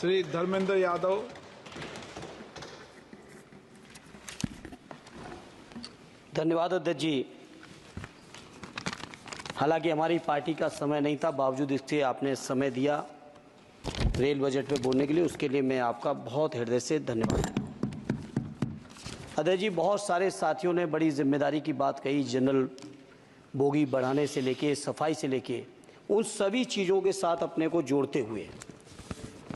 श्री धर्मेंद्र यादव। धन्यवाद अध्यक्ष जी। हालांकि हमारी पार्टी का समय नहीं था, बावजूद इसके आपने समय दिया रेल बजट पे बोलने के लिए, उसके लिए मैं आपका बहुत हृदय से धन्यवाद। अध्यक्ष जी, बहुत सारे साथियों ने बड़ी जिम्मेदारी की बात कही, जनरल बोगी बढ़ाने से लेके सफाई से लेके उन सभी चीज़ों के साथ अपने को जोड़ते हुए,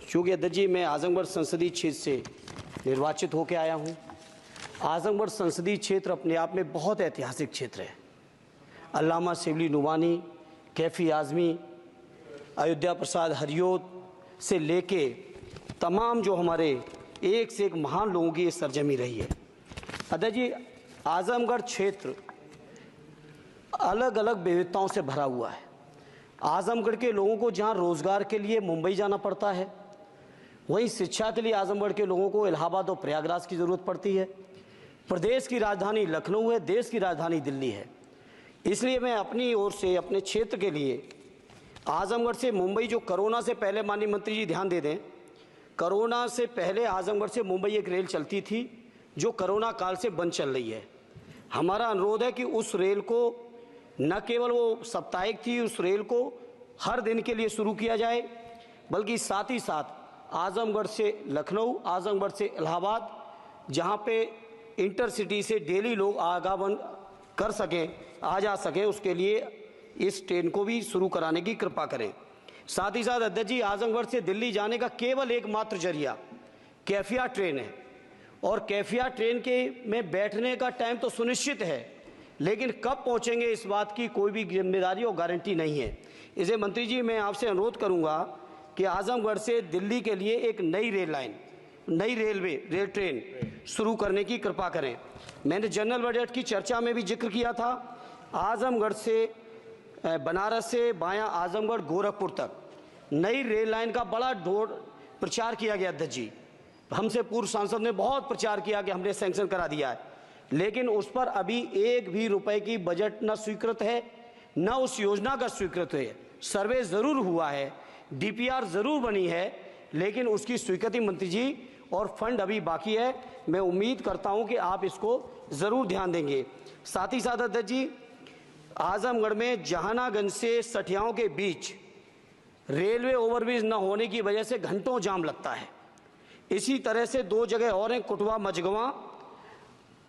चूँकि अध्यक्ष जी मैं आजमगढ़ संसदीय क्षेत्र से निर्वाचित होकर आया हूँ। आजमगढ़ संसदीय क्षेत्र अपने आप में बहुत ऐतिहासिक क्षेत्र है। अल्लामा शिबली नुमानी, कैफ़ी आज़मी, अयोध्या प्रसाद हरियोत से लेके तमाम जो हमारे एक से एक महान लोगों की ये सरजमी रही है। अध्यक्ष जी, आजमगढ़ क्षेत्र अलग अलग विविधताओं से भरा हुआ है। आजमगढ़ के लोगों को जहाँ रोज़गार के लिए मुंबई जाना पड़ता है, वहीं शिक्षा के लिए आजमगढ़ के लोगों को इलाहाबाद और प्रयागराज की ज़रूरत पड़ती है। प्रदेश की राजधानी लखनऊ है, देश की राजधानी दिल्ली है। इसलिए मैं अपनी ओर से अपने क्षेत्र के लिए आजमगढ़ से मुंबई, जो कोरोना से पहले, माननीय मंत्री जी ध्यान दे दें, कोरोना से पहले आजमगढ़ से मुंबई एक रेल चलती थी जो कोरोना काल से बंद चल रही है। हमारा अनुरोध है कि उस रेल को न केवल वो साप्ताहिक थी, उस रेल को हर दिन के लिए शुरू किया जाए, बल्कि साथ ही साथ आजमगढ़ से लखनऊ, आजमगढ़ से इलाहाबाद, जहाँ पे इंटरसिटी से डेली लोग आवागमन कर सकें, आ जा सकें, उसके लिए इस ट्रेन को भी शुरू कराने की कृपा करें। साथ ही साथ अध्यक्ष जी, आजमगढ़ से दिल्ली जाने का केवल एकमात्र जरिया कैफिया ट्रेन है, और कैफिया ट्रेन के में बैठने का टाइम तो सुनिश्चित है, लेकिन कब पहुंचेंगे इस बात की कोई भी जिम्मेदारी और गारंटी नहीं है। इसे मंत्री जी मैं आपसे अनुरोध करूंगा कि आजमगढ़ से दिल्ली के लिए एक नई रेल लाइन, नई रेल ट्रेन शुरू करने की कृपा करें। मैंने जनरल बजट की चर्चा में भी जिक्र किया था, आजमगढ़ से बनारस से बायां आजमगढ़ गोरखपुर तक नई रेल लाइन का बड़ा प्रचार किया गया अध्यक्ष जी। हमसे पूर्व सांसद ने बहुत प्रचार किया कि हमने सैंक्शन करा दिया है, लेकिन उस पर अभी एक भी रुपए की बजट न स्वीकृत है, न उस योजना का स्वीकृत है। सर्वे ज़रूर हुआ है, डीपीआर ज़रूर बनी है, लेकिन उसकी स्वीकृति मंत्री जी और फंड अभी बाकी है। मैं उम्मीद करता हूं कि आप इसको ज़रूर ध्यान देंगे। साथ ही साथ अध्यक्ष जी, आजमगढ़ में जहानागंज से सठियाओं के बीच रेलवे ओवरब्रिज न होने की वजह से घंटों जाम लगता है। इसी तरह से दो जगह और हैं, कुटवा मझगवा,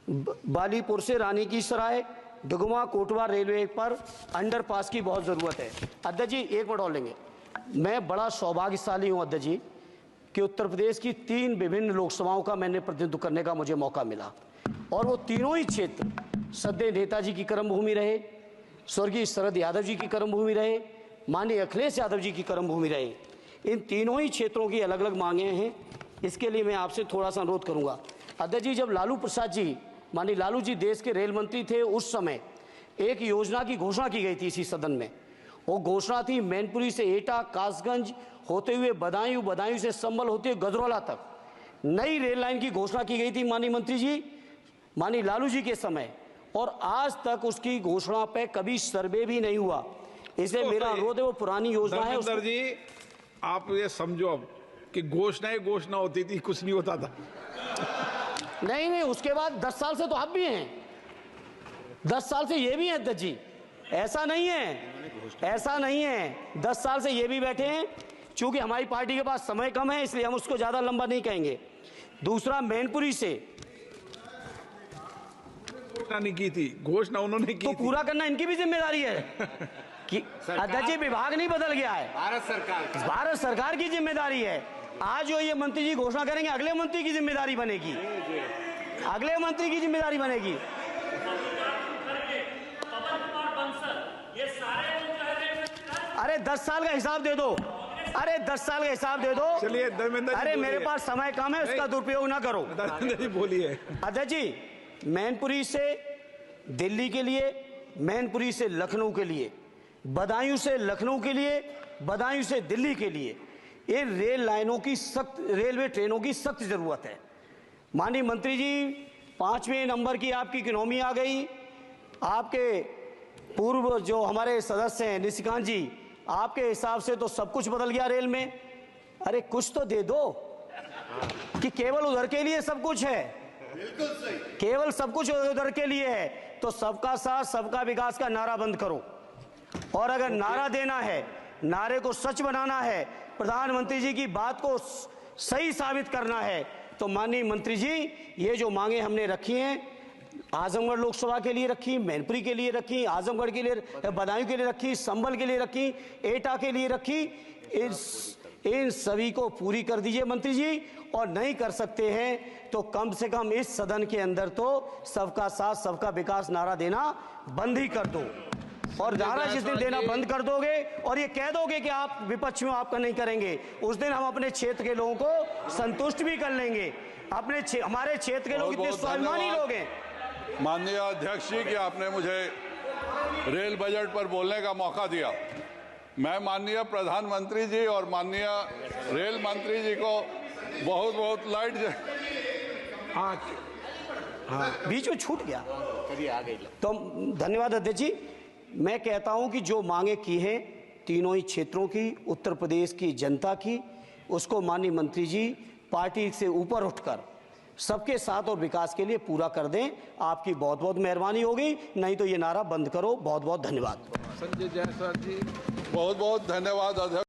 बालीपुर से रानी की सराय, डुगवा कोटवा रेलवे पर अंडरपास की बहुत ज़रूरत है। अध्यक्ष जी एक मिनट और लेंगे। मैं बड़ा सौभाग्यशाली हूँ अध्यक्ष जी कि उत्तर प्रदेश की 3 विभिन्न लोकसभाओं का मैंने प्रतिनिधित्व करने का मुझे मौका मिला, और वो तीनों ही क्षेत्र सदैव नेताजी की कर्मभूमि रहे, स्वर्गीय शरद यादव जी की कर्मभूमि रहे, माननीय अखिलेश यादव जी की कर्मभूमि रहे। इन तीनों ही क्षेत्रों की अलग अलग मांगें हैं। इसके लिए मैं आपसे थोड़ा सा अनुरोध करूंगा अध्यक्ष जी, जब लालू प्रसाद जी, माननीय लालू जी देश के रेल मंत्री थे, उस समय एक योजना की घोषणा की गई थी इसी सदन में। वो घोषणा थी मैनपुरी से एटा, कासगंज होते हुए बदायूं, बदायूं से संभल होते हुए गजरौला तक नई रेल लाइन की घोषणा की गई थी माननीय मंत्री जी, माननीय लालू जी के समय, और आज तक उसकी घोषणा पे कभी सर्वे भी नहीं हुआ। इसलिए मेरा अनुरोध है, वो पुरानी योजना है। धर्मेंद्र जी आप ये समझो अब कि घोषणा होती थी, कुछ नहीं होता था। नहीं, उसके बाद 10 साल से तो आप भी हैं, 10 साल से ये भी हैं अध्यक्ष जी, ऐसा नहीं है 10 साल से ये भी बैठे हैं। चूंकि हमारी पार्टी के पास समय कम है, इसलिए हम उसको ज्यादा लंबा नहीं कहेंगे। दूसरा, मैनपुरी से घोषणा नहीं की थी, घोषणा उन्होंने की तो पूरा करना इनकी भी जिम्मेदारी है कि अध्यक्ष जी, विभाग नहीं बदल गया है, भारत सरकार की जिम्मेदारी है। आज जो ये मंत्री जी घोषणा करेंगे, अगले मंत्री की जिम्मेदारी बनेगी, अगले मंत्री की जिम्मेदारी बनेगी। अरे 10 साल का हिसाब दे दो, अरे 10 साल का हिसाब दे दो। चलिए धर्मेंद्र जी, अरे मेरे पास समय कम है, उसका दुरुपयोग ना करो। धर्मेंद्र जी बोलिए। अध्यक्ष जी, मैनपुरी से दिल्ली के लिए, मैनपुरी से लखनऊ के लिए, बदायूं से लखनऊ के लिए, बदायूं से दिल्ली के लिए इन रेल लाइनों की सख्त, रेलवे ट्रेनों की सख्त जरूरत है। माननीय मंत्री जी, 5वें नंबर की आपकी इकोनॉमी आ गई। आपके पूर्व जो हमारे सदस्य हैं निशिकांत जी, आपके हिसाब से तो सब कुछ बदल गया रेल में। अरे कुछ तो दे दो कि केवल उधर के लिए सब कुछ है। बिल्कुल सही। केवल सब कुछ उधर के लिए है तो सबका साथ सबका विकास का नारा बंद करो। और अगर नारा देना है, नारे को सच बनाना है, प्रधानमंत्री जी की बात को सही साबित करना है, तो माननीय मंत्री जी ये जो मांगे हमने रखी हैं, आजमगढ़ लोकसभा के लिए रखी, मैनपुरी के लिए रखी, आजमगढ़ के लिए, बदायूं के लिए रखी, संभल के लिए रखी, एटा के लिए रखी, इन सभी को पूरी कर दीजिए मंत्री जी। और नहीं कर सकते हैं तो कम से कम इस सदन के अंदर तो सबका साथ सबका विकास नारा देना बंद ही कर दो। और नारा जिस दिन देना बंद कर दोगे और ये कह दोगे कि आप विपक्ष में आपका नहीं करेंगे, उस दिन हम अपने क्षेत्र के लोगों को संतुष्ट भी कर लेंगे। हमारे क्षेत्र के लोग इतने स्वाभिमानी लोग हैं। माननीय अध्यक्ष जी कि आपने मुझे रेल बजट पर बोलने का मौका दिया। मैं माननीय प्रधानमंत्री जी और माननीय रेल मंत्री जी को बहुत बहुत लाइट बीच में छूट गया तो धन्यवाद अध्यक्ष जी। मैं कहता हूं कि जो मांगे की हैं तीनों ही क्षेत्रों की, उत्तर प्रदेश की जनता की, उसको माननीय मंत्री जी पार्टी से ऊपर उठकर सबके साथ और विकास के लिए पूरा कर दें। आपकी बहुत बहुत मेहरबानी होगी, नहीं तो ये नारा बंद करो। बहुत बहुत धन्यवाद। संजय जायसवाल जी। बहुत बहुत धन्यवाद अध्यक्ष।